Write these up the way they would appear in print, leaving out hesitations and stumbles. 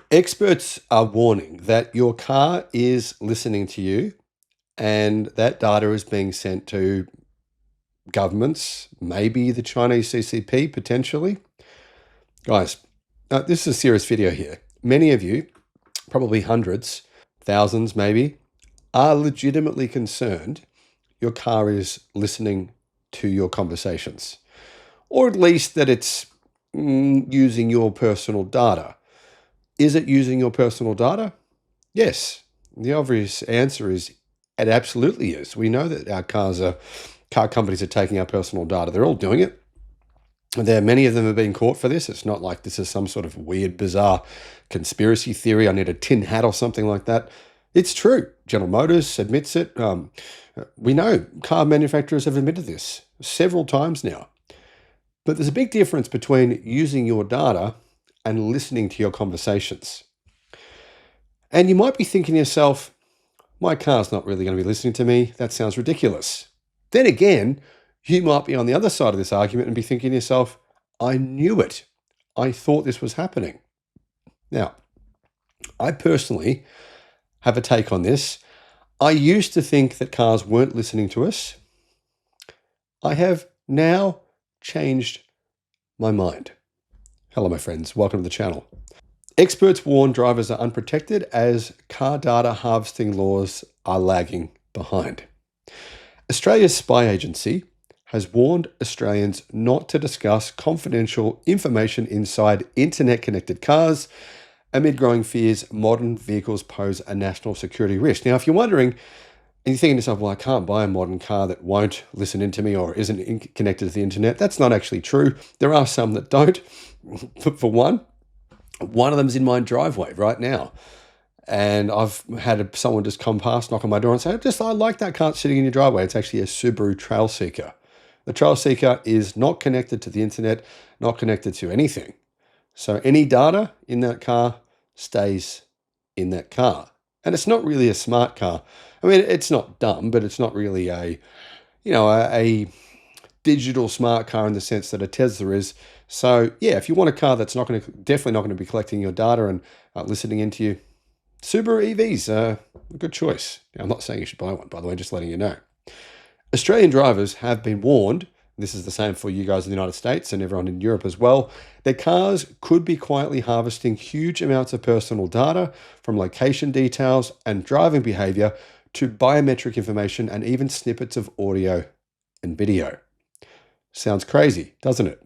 Experts are warning that your car is listening to you and that data is being sent to governments, maybe the Chinese CCP potentially. Guys, this is a serious video here. Many of you, probably hundreds, thousands maybe, are legitimately concerned your car is listening to your conversations, or at least that it's using your personal data. Is it using your personal data? Yes. The obvious answer is it absolutely is. We know that car companies are taking our personal data. They're all doing it. Many of them have been caught for this. It's not like this is some sort of weird, bizarre conspiracy theory. I need a tin hat or something like that. It's true. General Motors admits it. We know car manufacturers have admitted this several times now. But there's a big difference between using your data and listening to your conversations. And you might be thinking to yourself, my car's not really going to be listening to me. That sounds ridiculous. Then again, you might be on the other side of this argument and be thinking to yourself, I knew it. I thought this was happening. Now, I personally have a take on this. I used to think that cars weren't listening to us. I have now changed my mind. Hello, my friends. Welcome to the channel. Experts warn drivers are unprotected as car data harvesting laws are lagging behind. Australia's spy agency has warned Australians not to discuss confidential information inside internet-connected cars amid growing fears modern vehicles pose a national security risk. Now, if you're wondering, and you're thinking to yourself, well, I can't buy a modern car that won't listen into me or isn't connected to the internet, that's not actually true. There are some that don't. For one of them is in my driveway right now. And I've had someone just come past, knock on my door and say, I like that car sitting in your driveway. It's actually a Subaru Trailseeker. The Trailseeker is not connected to the internet, not connected to anything. So any data in that car stays in that car. And it's not really a smart car. I mean, it's not dumb, but it's not really a digital smart car in the sense that a Tesla is. So yeah, if you want a car that's definitely not going to be collecting your data and listening into you, Subaru EVs are a good choice. Now, I'm not saying you should buy one, by the way, just letting you know. Australian drivers have been warned, this is the same for you guys in the United States and everyone in Europe as well, that cars could be quietly harvesting huge amounts of personal data from location details and driving behavior to biometric information and even snippets of audio and video. Sounds crazy, doesn't it?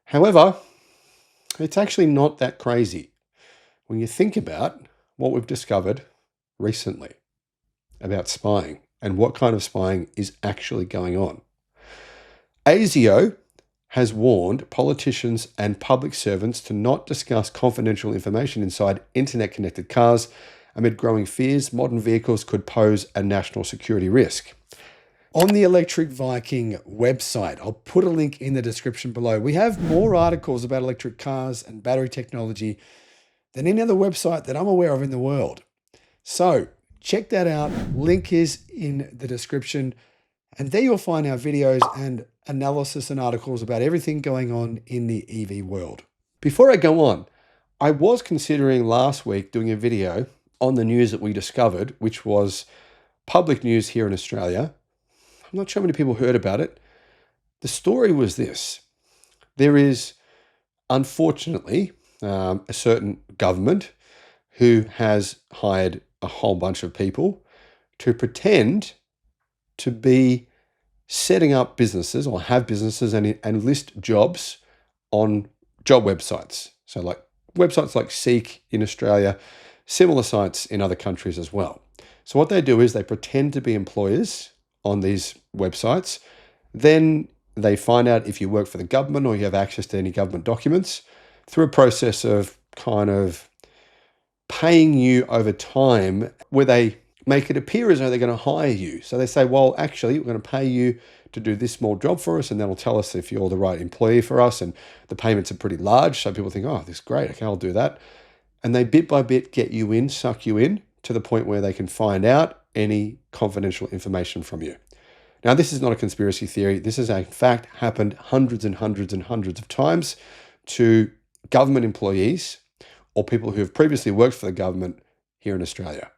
However, it's actually not that crazy when you think about what we've discovered recently about spying and what kind of spying is actually going on. ASIO has warned politicians and public servants to not discuss confidential information inside internet-connected cars amid growing fears modern vehicles could pose a national security risk. On the Electric Viking website, I'll put a link in the description below. We have more articles about electric cars and battery technology than any other website that I'm aware of in the world. So check that out. Link is in the description. And there you'll find our videos and analysis and articles about everything going on in the EV world. Before I go on, I was considering last week doing a video on the news that we discovered, which was public news here in Australia. I'm not sure how many people heard about it. The story was this. There is, unfortunately, a certain government who has hired a whole bunch of people to pretend to be setting up businesses or have businesses and list jobs on job websites. So like websites like Seek in Australia, similar sites in other countries as well. So what they do is they pretend to be employers on these websites. Then they find out if you work for the government or you have access to any government documents through a process of kind of paying you over time where they make it appear as though they're going to hire you. So they say, well, actually, we're going to pay you to do this small job for us, and that'll tell us if you're the right employee for us, and the payments are pretty large. So people think, oh, this is great. Okay, I'll do that. And they bit by bit get you in, suck you in to the point where they can find out any confidential information from you. Now, this is not a conspiracy theory. This has in fact happened hundreds and hundreds and hundreds of times to government employees or people who have previously worked for the government here in Australia.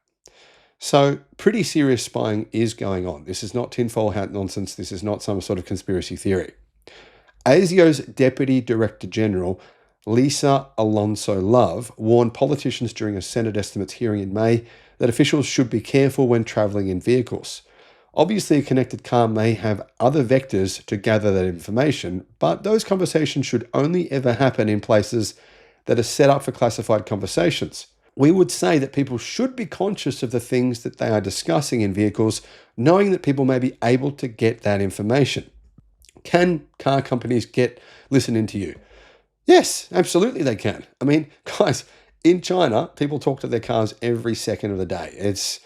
So pretty serious spying is going on. This is not tinfoil hat nonsense. This is not some sort of conspiracy theory. ASIO's Deputy Director General, Lisa Alonso Love, warned politicians during a Senate estimates hearing in May that officials should be careful when travelling in vehicles. Obviously, a connected car may have other vectors to gather that information, but those conversations should only ever happen in places that are set up for classified conversations. We would say that people should be conscious of the things that they are discussing in vehicles, knowing that people may be able to get that information. Can car companies get listening to you? Yes, absolutely they can. I mean, guys, in China, people talk to their cars every second of the day. It's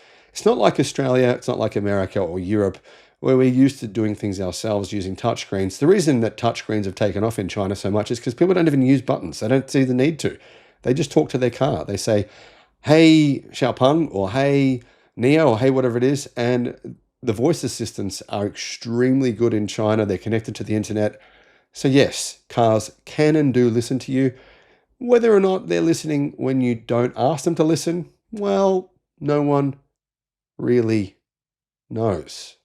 not like Australia, it's not like America or Europe, where we're used to doing things ourselves using touchscreens. The reason that touchscreens have taken off in China so much is because people don't even use buttons. They don't see the need to. They just talk to their car. They say, hey, Xiaopeng, or hey, Neo, or hey, whatever it is. And the voice assistants are extremely good in China. They're connected to the internet. So yes, cars can and do listen to you. Whether or not they're listening when you don't ask them to listen, well, no one really knows.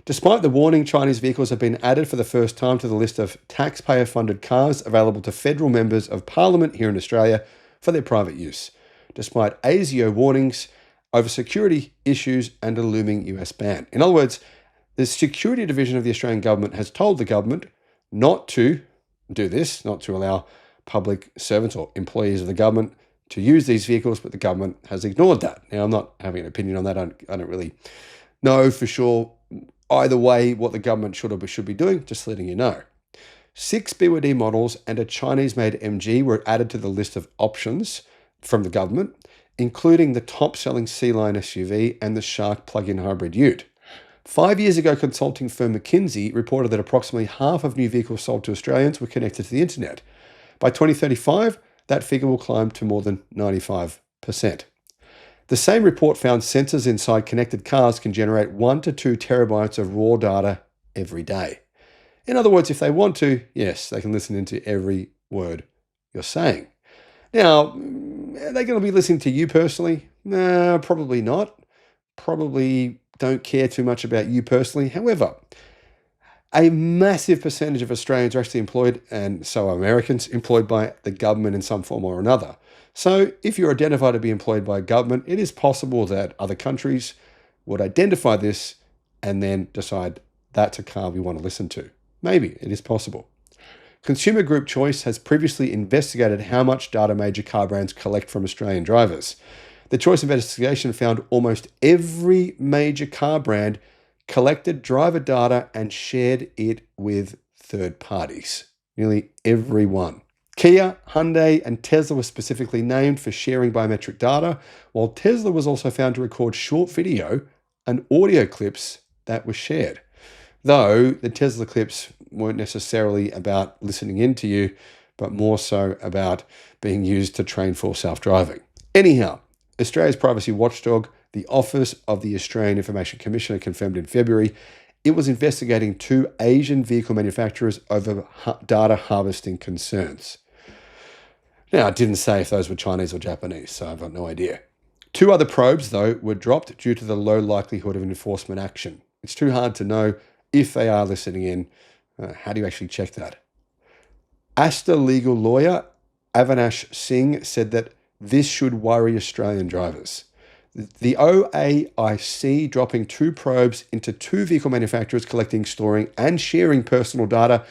Despite the warning, Chinese vehicles have been added for the first time to the list of taxpayer-funded cars available to federal members of parliament here in Australia for their private use, despite ASIO warnings over security issues and a looming US ban. In other words, the security division of the Australian government has told the government not to do this, not to allow public servants or employees of the government to use these vehicles, but the government has ignored that. Now, I'm not having an opinion on that. I don't really know for sure either way what the government should be doing, just letting you know. 6 BYD models and a Chinese-made MG were added to the list of options from the government, including the top-selling C-Line SUV and the Shark plug-in hybrid ute. 5 years ago, consulting firm McKinsey reported that approximately half of new vehicles sold to Australians were connected to the internet. By 2035, that figure will climb to more than 95%. The same report found sensors inside connected cars can generate 1 to 2 terabytes of raw data every day. In other words, if they want to, yes, they can listen into every word you're saying. Now, are they going to be listening to you personally? No, probably not. Probably don't care too much about you personally. However, a massive percentage of Australians are actually employed, and so are Americans, employed by the government in some form or another. So if you're identified to be employed by a government, it is possible that other countries would identify this and then decide that's a car we want to listen to. Maybe it is possible. Consumer Group Choice has previously investigated how much data major car brands collect from Australian drivers. The Choice investigation found almost every major car brand collected driver data and shared it with third parties. Nearly every one. Kia, Hyundai, and Tesla were specifically named for sharing biometric data, while Tesla was also found to record short video and audio clips that were shared. Though the Tesla clips weren't necessarily about listening into you, but more so about being used to train for self-driving. Anyhow, Australia's privacy watchdog, the Office of the Australian Information Commissioner, confirmed in February it was investigating 2 Asian vehicle manufacturers over data harvesting concerns. Now, it didn't say if those were Chinese or Japanese, so I've got no idea. 2 other probes, though, were dropped due to the low likelihood of enforcement action. It's too hard to know if they are listening in. How do you actually check that? Asta legal lawyer Avinash Singh said that this should worry Australian drivers. The OAIC dropping 2 probes into 2 vehicle manufacturers collecting, storing, and sharing personal data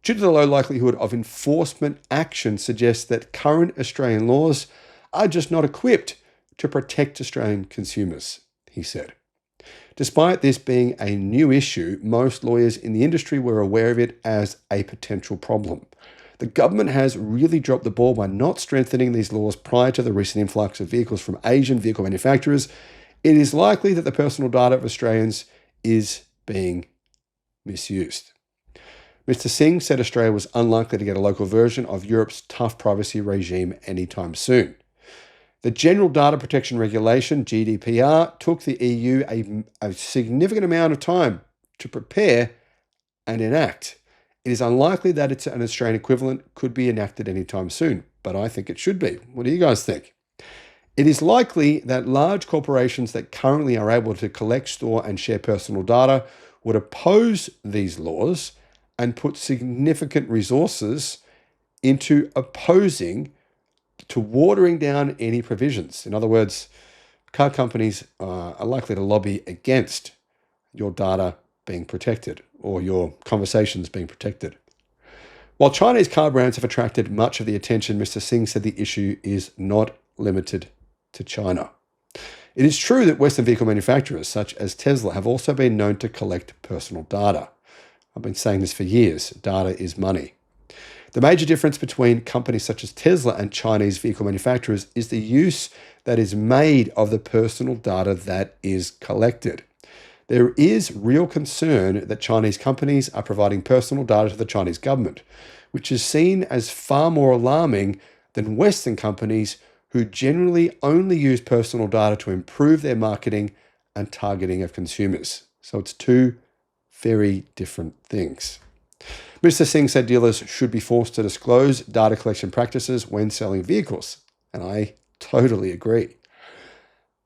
due to the low likelihood of enforcement action suggests that current Australian laws are just not equipped to protect Australian consumers, he said. Despite this being a new issue, most lawyers in the industry were aware of it as a potential problem. The government has really dropped the ball by not strengthening these laws prior to the recent influx of vehicles from Asian vehicle manufacturers. It is likely that the personal data of Australians is being misused. Mr. Singh said Australia was unlikely to get a local version of Europe's tough privacy regime anytime soon. The General Data Protection Regulation, GDPR, took the EU a significant amount of time to prepare and enact. It is unlikely that an Australian equivalent could be enacted anytime soon. but I think it should be. What do you guys think? It is likely that large corporations that currently are able to collect, store, and share personal data would oppose these laws and put significant resources into opposing to watering down any provisions. In other words, car companies are likely to lobby against your data being protected or your conversations being protected. While Chinese car brands have attracted much of the attention, Mr. Singh said the issue is not limited to China. It is true that Western vehicle manufacturers such as Tesla have also been known to collect personal data. I've been saying this for years. Data is money. The major difference between companies such as Tesla and Chinese vehicle manufacturers is the use that is made of the personal data that is collected. There is real concern that Chinese companies are providing personal data to the Chinese government, which is seen as far more alarming than Western companies who generally only use personal data to improve their marketing and targeting of consumers. So it's two very different things. Mr. Singh said dealers should be forced to disclose data collection practices when selling vehicles, and I totally agree.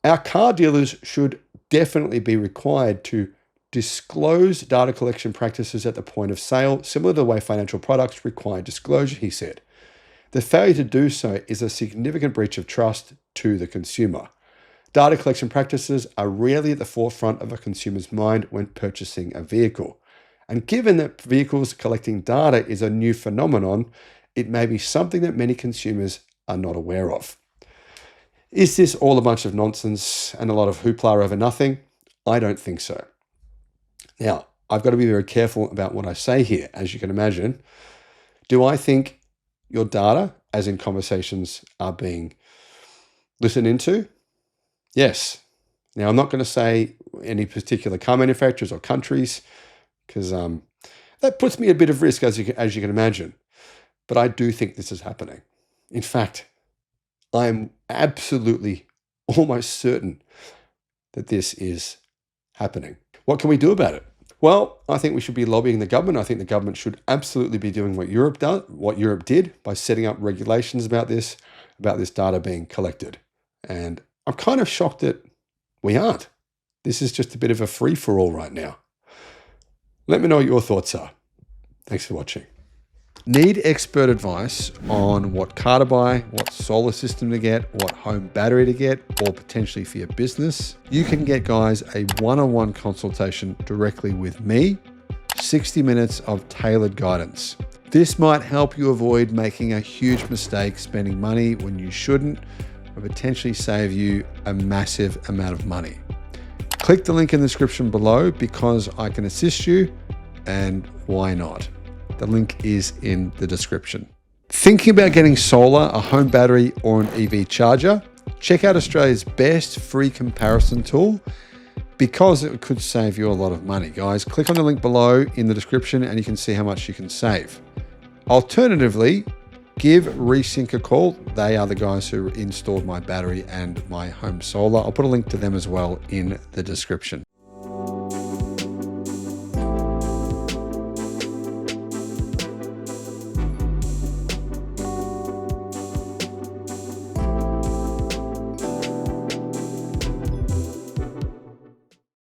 Our car dealers should definitely be required to disclose data collection practices at the point of sale, similar to the way financial products require disclosure, he said. The failure to do so is a significant breach of trust to the consumer. Data collection practices are rarely at the forefront of a consumer's mind when purchasing a vehicle. And given that vehicles collecting data is a new phenomenon, it may be something that many consumers are not aware of. Is this all a bunch of nonsense and a lot of hoopla over nothing? I don't think so. Now, I've got to be very careful about what I say here, as you can imagine. Do I think your data, as in conversations, are being listened into? Yes. Now, I'm not going to say any particular car manufacturers or countries, because that puts me at a bit of risk, as you can imagine. But I do think this is happening. In fact, I'm absolutely almost certain that this is happening. What can we do about it? Well, I think we should be lobbying the government. I think the government should absolutely be doing what Europe did by setting up regulations about this data being collected. And I'm kind of shocked that we aren't. This is just a bit of a free-for-all right now. Let me know what your thoughts are. Thanks for watching. Need expert advice on what car to buy, what solar system to get, what home battery to get, or potentially for your business? You can get, guys, a one-on-one consultation directly with me, 60 minutes of tailored guidance. This might help you avoid making a huge mistake spending money when you shouldn't, or potentially save you a massive amount of money. Click the link in the description below because I can assist you, and why not? The link is in the description. Thinking about getting solar, a home battery, or an EV charger? Check out Australia's best free comparison tool because it could save you a lot of money. Guys, click on the link below in the description and you can see how much you can save. Alternatively, give Resync a call. They are the guys who installed my battery and my home solar. I'll put a link to them as well in the description.